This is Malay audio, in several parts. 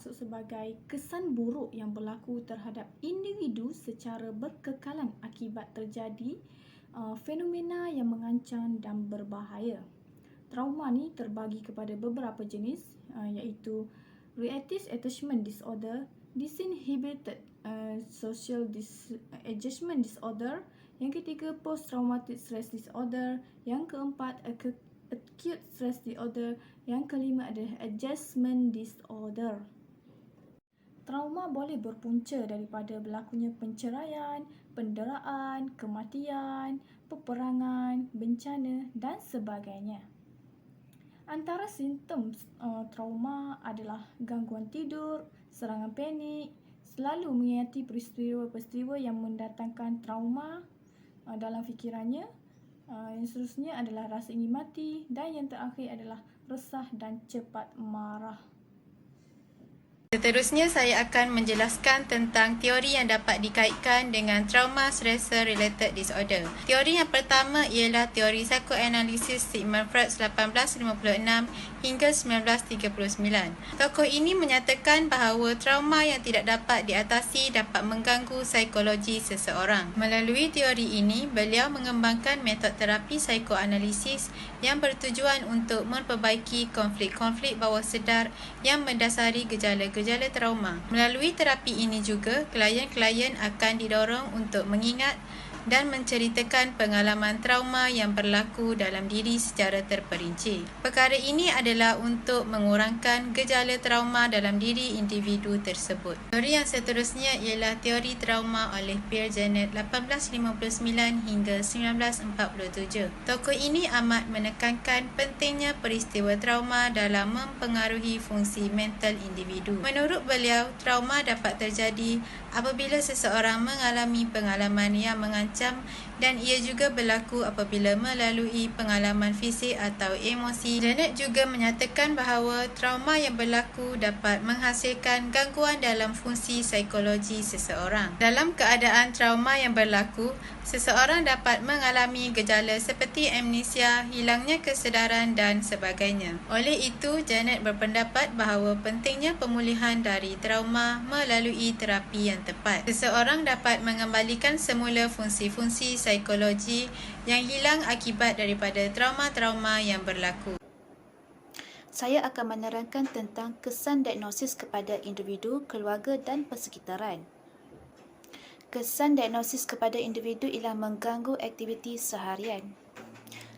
bermaksud sebagai kesan buruk yang berlaku terhadap individu secara berkekalan akibat terjadi fenomena yang mengancam dan berbahaya. Trauma ni terbagi kepada beberapa jenis iaitu reactive attachment disorder, disinhibited social adjustment disorder, yang ketiga post traumatic stress disorder, yang keempat acute stress disorder, yang kelima adalah adjustment disorder. Trauma boleh berpunca daripada berlakunya penceraian, penderaan, kematian, peperangan, bencana dan sebagainya. Antara simptom trauma adalah gangguan tidur, serangan panik, selalu mengingati peristiwa-peristiwa yang mendatangkan trauma dalam fikirannya. Yang seterusnya adalah rasa ingin mati dan yang terakhir adalah resah dan cepat marah. Seterusnya saya akan menjelaskan tentang teori yang dapat dikaitkan dengan trauma stressor related disorder. Teori yang pertama ialah teori psikoanalisis Sigmund Freud 1856 hingga 1939. Tokoh ini menyatakan bahawa trauma yang tidak dapat diatasi dapat mengganggu psikologi seseorang. Melalui teori ini, beliau mengembangkan metod terapi psikoanalisis yang bertujuan untuk memperbaiki konflik-konflik bawah sedar yang mendasari gejala-gejala trauma. Melalui terapi ini juga, klien-klien akan didorong untuk mengingat dan menceritakan pengalaman trauma yang berlaku dalam diri secara terperinci. Perkara ini adalah untuk mengurangkan gejala trauma dalam diri individu tersebut. Teori yang seterusnya ialah teori trauma oleh Pierre Janet 1859 hingga 1947. Tokoh ini amat menekankan pentingnya peristiwa trauma dalam mempengaruhi fungsi mental individu. Menurut beliau, trauma dapat terjadi apabila seseorang mengalami pengalaman yang mengancam dan ia juga berlaku apabila melalui pengalaman fisik atau emosi. Janet juga menyatakan bahawa trauma yang berlaku dapat menghasilkan gangguan dalam fungsi psikologi seseorang. Dalam keadaan trauma yang berlaku, seseorang dapat mengalami gejala seperti amnesia, hilangnya kesedaran dan sebagainya. Oleh itu, Janet berpendapat bahawa pentingnya pemulihan dari trauma melalui terapi yang tepat. Seseorang dapat mengembalikan semula fungsi-fungsi psikologi yang hilang akibat daripada trauma-trauma yang berlaku. Saya akan menerangkan tentang kesan diagnosis kepada individu, keluarga dan persekitaran. Kesan diagnosis kepada individu ialah mengganggu aktiviti seharian.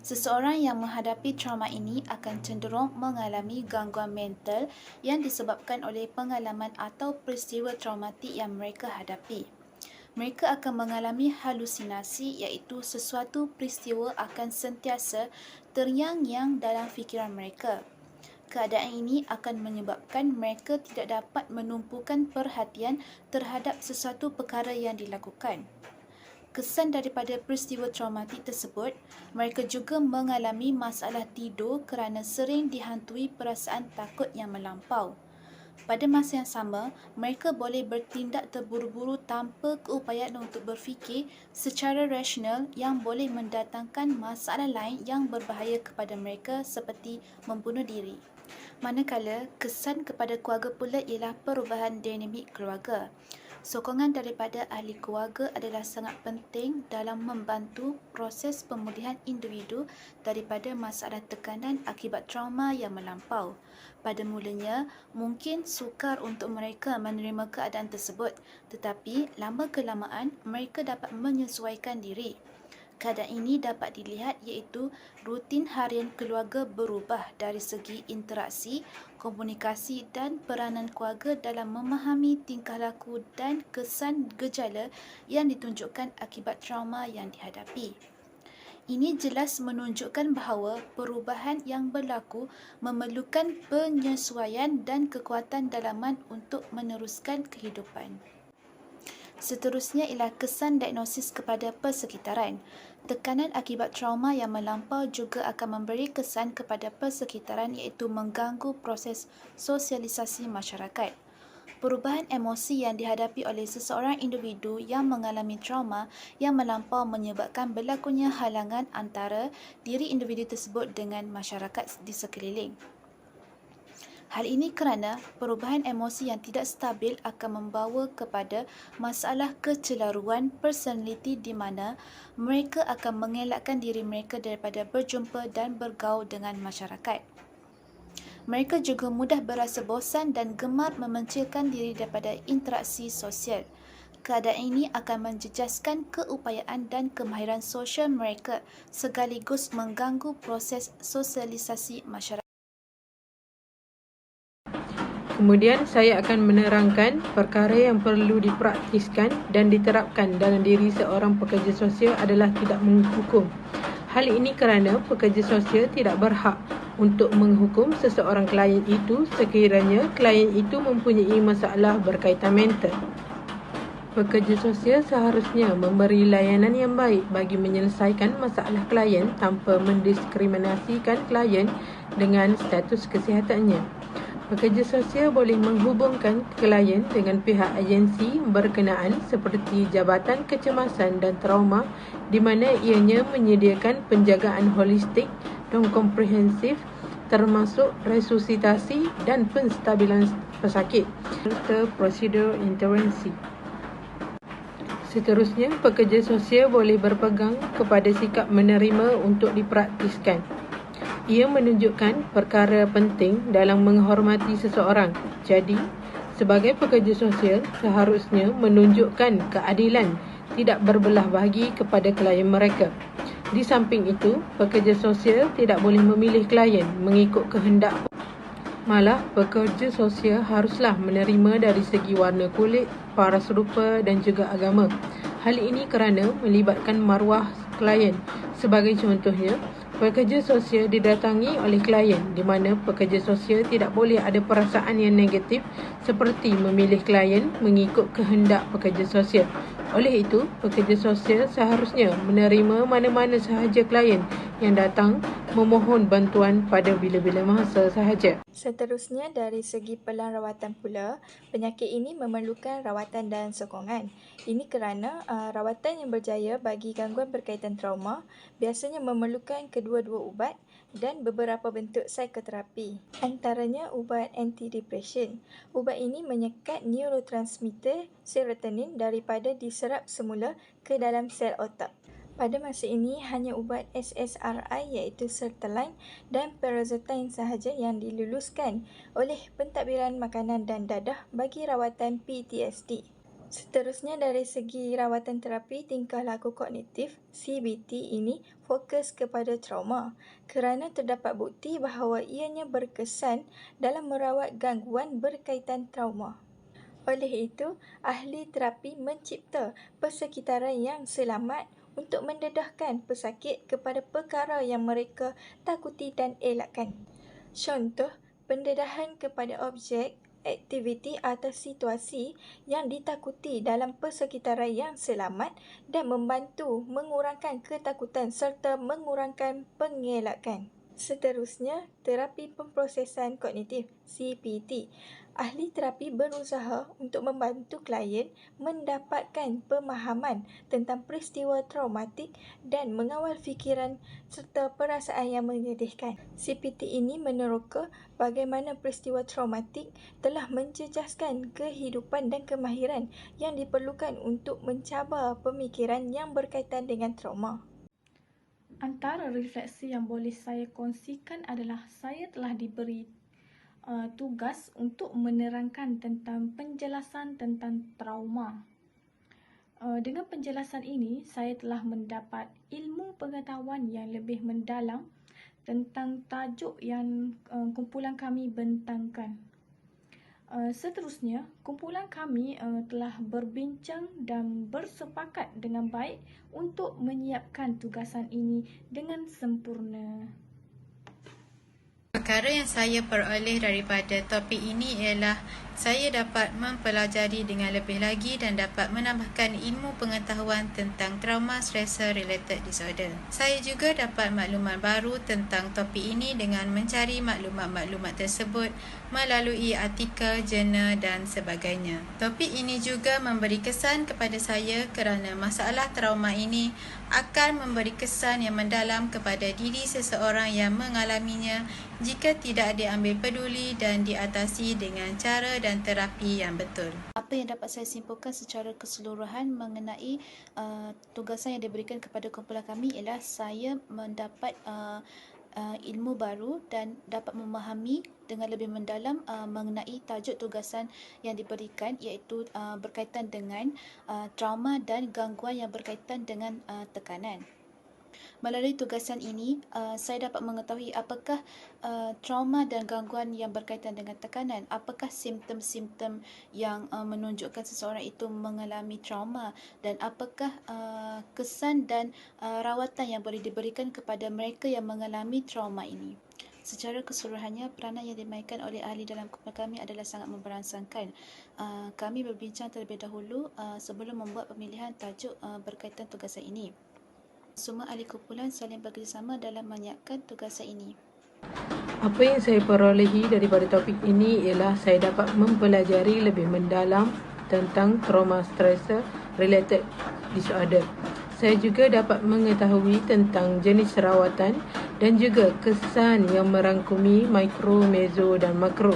Seseorang yang menghadapi trauma ini akan cenderung mengalami gangguan mental yang disebabkan oleh pengalaman atau peristiwa traumatik yang mereka hadapi. Mereka akan mengalami halusinasi, iaitu sesuatu peristiwa akan sentiasa terngiang-ngiang dalam fikiran mereka. Keadaan ini akan menyebabkan mereka tidak dapat menumpukan perhatian terhadap sesuatu perkara yang dilakukan. Kesan daripada peristiwa traumatik tersebut, mereka juga mengalami masalah tidur kerana sering dihantui perasaan takut yang melampau. Pada masa yang sama, mereka boleh bertindak terburu-buru tanpa keupayaan untuk berfikir secara rasional yang boleh mendatangkan masalah lain yang berbahaya kepada mereka seperti membunuh diri. Manakala, kesan kepada keluarga pula ialah perubahan dinamik keluarga. Sokongan daripada ahli keluarga adalah sangat penting dalam membantu proses pemulihan individu daripada masalah tekanan akibat trauma yang melampau. Pada mulanya, mungkin sukar untuk mereka menerima keadaan tersebut, tetapi lama kelamaan mereka dapat menyesuaikan diri. Keadaan ini dapat dilihat iaitu rutin harian keluarga berubah dari segi interaksi, komunikasi dan peranan keluarga dalam memahami tingkah laku dan kesan gejala yang ditunjukkan akibat trauma yang dihadapi. Ini jelas menunjukkan bahawa perubahan yang berlaku memerlukan penyesuaian dan kekuatan dalaman untuk meneruskan kehidupan. Seterusnya ialah kesan diagnosis kepada persekitaran. Tekanan akibat trauma yang melampau juga akan memberi kesan kepada persekitaran iaitu mengganggu proses sosialisasi masyarakat. Perubahan emosi yang dihadapi oleh seseorang individu yang mengalami trauma yang melampau menyebabkan berlakunya halangan antara diri individu tersebut dengan masyarakat di sekeliling. Hal ini kerana perubahan emosi yang tidak stabil akan membawa kepada masalah kecelaruan personaliti di mana mereka akan mengelakkan diri mereka daripada berjumpa dan bergaul dengan masyarakat. Mereka juga mudah berasa bosan dan gemar memencilkan diri daripada interaksi sosial. Keadaan ini akan menjejaskan keupayaan dan kemahiran sosial mereka sekaligus mengganggu proses sosialisasi masyarakat. Kemudian saya akan menerangkan perkara yang perlu dipraktiskan dan diterapkan dalam diri seorang pekerja sosial adalah tidak menghukum. Hal ini kerana pekerja sosial tidak berhak untuk menghukum seseorang klien itu sekiranya klien itu mempunyai masalah berkaitan mental. Pekerja sosial seharusnya memberi layanan yang baik bagi menyelesaikan masalah klien tanpa mendiskriminasikan klien dengan status kesihatannya. Pekerja sosial boleh menghubungkan klien dengan pihak agensi berkenaan seperti Jabatan Kecemasan dan Trauma di mana ianya menyediakan penjagaan holistik dan komprehensif termasuk resusitasi dan penstabilan pesakit serta prosedur intervensi. Seterusnya, pekerja sosial boleh berpegang kepada sikap menerima untuk dipraktiskan. Ia menunjukkan perkara penting dalam menghormati seseorang. Jadi, sebagai pekerja sosial, seharusnya menunjukkan keadilan tidak berbelah bagi kepada klien mereka. Di samping itu, pekerja sosial tidak boleh memilih klien mengikut kehendak. Malah, pekerja sosial haruslah menerima dari segi warna kulit, paras rupa dan juga agama. Hal ini kerana melibatkan maruah klien. Sebagai contohnya, pekerja sosial didatangi oleh klien di mana pekerja sosial tidak boleh ada perasaan yang negatif seperti memilih klien mengikut kehendak pekerja sosial. Oleh itu, pekerja sosial seharusnya menerima mana-mana sahaja klien yang datang memohon bantuan pada bila-bila masa sahaja. Seterusnya, dari segi pelan rawatan pula, penyakit ini memerlukan rawatan dan sokongan. Ini kerana rawatan yang berjaya bagi gangguan berkaitan trauma biasanya memerlukan kedua-dua ubat dan beberapa bentuk psikoterapi. Antaranya ubat antidepresan. Ubat ini menyekat neurotransmitter serotonin daripada diserap semula ke dalam sel otak. Pada masa ini, hanya ubat SSRI iaitu sertraline dan paroxetine sahaja yang diluluskan oleh pentadbiran makanan dan dadah bagi rawatan PTSD. Seterusnya, dari segi rawatan terapi tingkah laku kognitif, CBT ini fokus kepada trauma kerana terdapat bukti bahawa ianya berkesan dalam merawat gangguan berkaitan trauma. Oleh itu, ahli terapi mencipta persekitaran yang selamat untuk mendedahkan pesakit kepada perkara yang mereka takuti dan elakkan. Contoh, pendedahan kepada objek, aktiviti atau situasi yang ditakuti dalam persekitaran yang selamat dan membantu mengurangkan ketakutan serta mengurangkan pengelakan. Seterusnya, terapi pemprosesan kognitif (CPT). Ahli terapi berusaha untuk membantu klien mendapatkan pemahaman tentang peristiwa traumatik dan mengawal fikiran serta perasaan yang menyedihkan. CPT ini meneroka bagaimana peristiwa traumatik telah menjejaskan kehidupan dan kemahiran yang diperlukan untuk mencabar pemikiran yang berkaitan dengan trauma. Antara refleksi yang boleh saya kongsikan adalah saya telah diberi tugas untuk menerangkan tentang penjelasan tentang trauma. Dengan penjelasan ini, saya telah mendapat ilmu pengetahuan yang lebih mendalam tentang tajuk yang kumpulan kami bentangkan. Seterusnya, kumpulan kami telah berbincang dan bersepakat dengan baik untuk menyiapkan tugasan ini dengan sempurna. Perkara yang saya peroleh daripada topik ini ialah Saya dapat mempelajari dengan lebih lagi dan dapat menambahkan ilmu pengetahuan tentang trauma stressor related disorder. Saya juga dapat maklumat baru tentang topik ini dengan mencari maklumat-maklumat tersebut melalui artikel, jurnal dan sebagainya. Topik ini juga memberi kesan kepada saya kerana masalah trauma ini akan memberi kesan yang mendalam kepada diri seseorang yang mengalaminya jika tidak diambil peduli dan diatasi dengan cara dan terapi yang betul. Apa yang dapat saya simpulkan secara keseluruhan mengenai tugasan yang diberikan kepada kumpulan kami ialah saya mendapat ilmu baru dan dapat memahami dengan lebih mendalam mengenai tajuk tugasan yang diberikan, iaitu berkaitan dengan trauma dan gangguan yang berkaitan dengan tekanan. Melalui tugasan ini, saya dapat mengetahui apakah trauma dan gangguan yang berkaitan dengan tekanan, apakah simptom-simptom yang menunjukkan seseorang itu mengalami trauma, dan apakah kesan dan rawatan yang boleh diberikan kepada mereka yang mengalami trauma ini. Secara keseluruhannya, peranan yang dimainkan oleh ahli dalam kumpulan kami adalah sangat memberangsangkan. Kami berbincang terlebih dahulu sebelum membuat pemilihan tajuk berkaitan tugasan ini. Semua ahli kumpulan saling bekerjasama dalam menyiapkan tugasan ini. Apa yang saya perolehi daripada topik ini ialah saya dapat mempelajari lebih mendalam tentang trauma stressor related disorder. Saya juga dapat mengetahui tentang jenis rawatan dan juga kesan yang merangkumi mikro, mezo dan makro.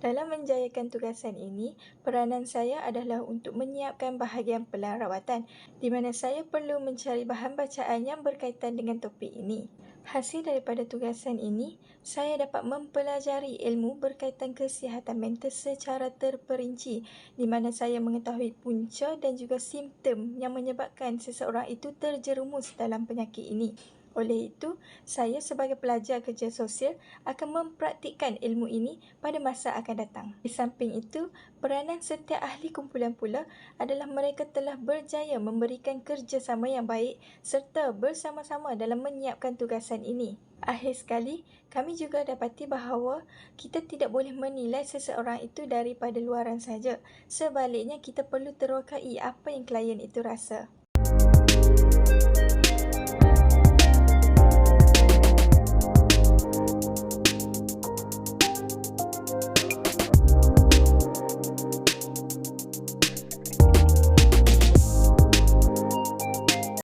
Dalam menjayakan tugasan ini, peranan saya adalah untuk menyiapkan bahagian pelan rawatan, di mana saya perlu mencari bahan bacaan yang berkaitan dengan topik ini. Hasil daripada tugasan ini, saya dapat mempelajari ilmu berkaitan kesihatan mental secara terperinci, di mana saya mengetahui punca dan juga simptom yang menyebabkan seseorang itu terjerumus dalam penyakit ini. Oleh itu, saya sebagai pelajar kerja sosial akan mempraktikkan ilmu ini pada masa akan datang. Di samping itu, peranan setiap ahli kumpulan pula adalah mereka telah berjaya memberikan kerjasama yang baik serta bersama-sama dalam menyiapkan tugasan ini. Akhir sekali, kami juga dapati bahawa kita tidak boleh menilai seseorang itu daripada luaran saja. Sebaliknya, kita perlu terokai apa yang klien itu rasa.